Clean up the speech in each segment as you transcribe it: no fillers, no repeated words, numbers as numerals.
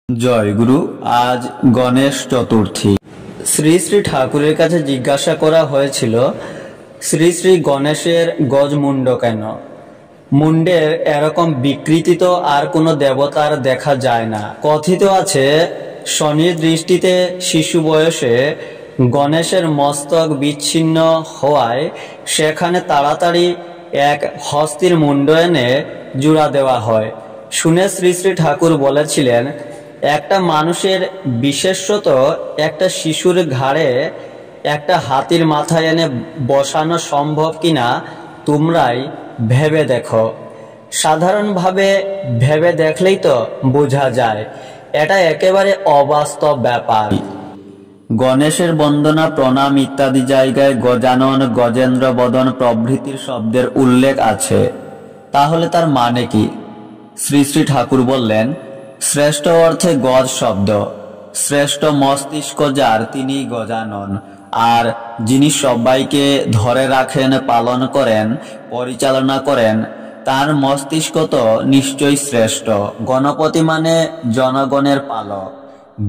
জয় গুরু। আজ গণেশ চতুর্থী। শ্রী শ্রী ঠাকুরের কাছে জিজ্ঞাসা করা হয়েছিল, শ্রী শ্রী গণেশের গজমুণ্ড কেন? মুন্ডের এরকম বিকৃতি তো আর কোনো দেবতার দেখা যায় না। কথিত আছে, শনির দৃষ্টিতে শিশু বয়সে গণেশের মস্তক বিচ্ছিন্ন হওয়ায় সেখানে তাড়াতাড়ি এক হস্তির মুণ্ড এনে জুড়া দেওয়া হয়। শুনে শ্রী শ্রী ঠাকুর বলেছিলেন, একটা মানুষের বিশেষত একটা শিশুর ঘাড়ে একটা হাতির মাথা এনে বসানো সম্ভব কিনা তোমরাই ভেবে দেখো। সাধারণভাবে ভেবে দেখলেই তো বোঝা যায় এটা একেবারে অবাস্তব ব্যাপার। গণেশের বন্দনা, প্রণাম ইত্যাদি জায়গায় গজানন, গজেন্দ্র বদন প্রভৃতির শব্দের উল্লেখ আছে। তাহলে তার মানে কি? শ্রী শ্রী ঠাকুর বললেন, শ্রেষ্ঠ অর্থে গজ শব্দ, শ্রেষ্ঠ মস্তিষ্ক যার তিনি গজানন, আর যিনি সবাইকে ধরে রাখেন, পালন করেন, পরিচালনা করেন, তার মস্তিষ্ক তো নিশ্চয়ই শ্রেষ্ঠ। গণপতি মানে জনগণের পালক।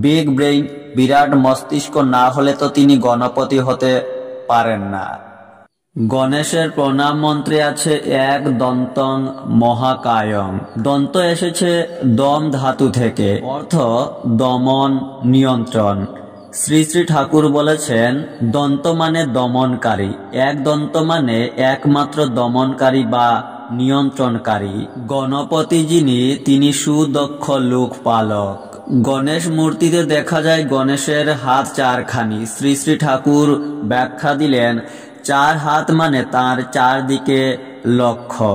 বিগ ব্রেইন, বিরাট মস্তিষ্ক না হলে তো তিনি গণপতি হতে পারেন না। গণেশের প্রণাম মন্ত্রে আছে এক দন্তং মহাকায়ং। দন্ত এসেছে দম ধাতু থেকে, অর্থ দমন, নিয়ন্ত্রণ। শ্রী শ্রী ঠাকুর বলেছেন, দন্ত মানে দমনকারী, এক দন্ত মানে একমাত্র দমনকারী বা নিয়ন্ত্রণকারী। গণপতি যিনি, তিনি সুদক্ষ লোকপালক। গণেশ মূর্তিতে দেখা যায় গণেশের হাত চারখানি। শ্রী শ্রী ঠাকুর ব্যাখ্যা দিলেন, চার হাত মানে তার চারদিকে লক্ষ্য।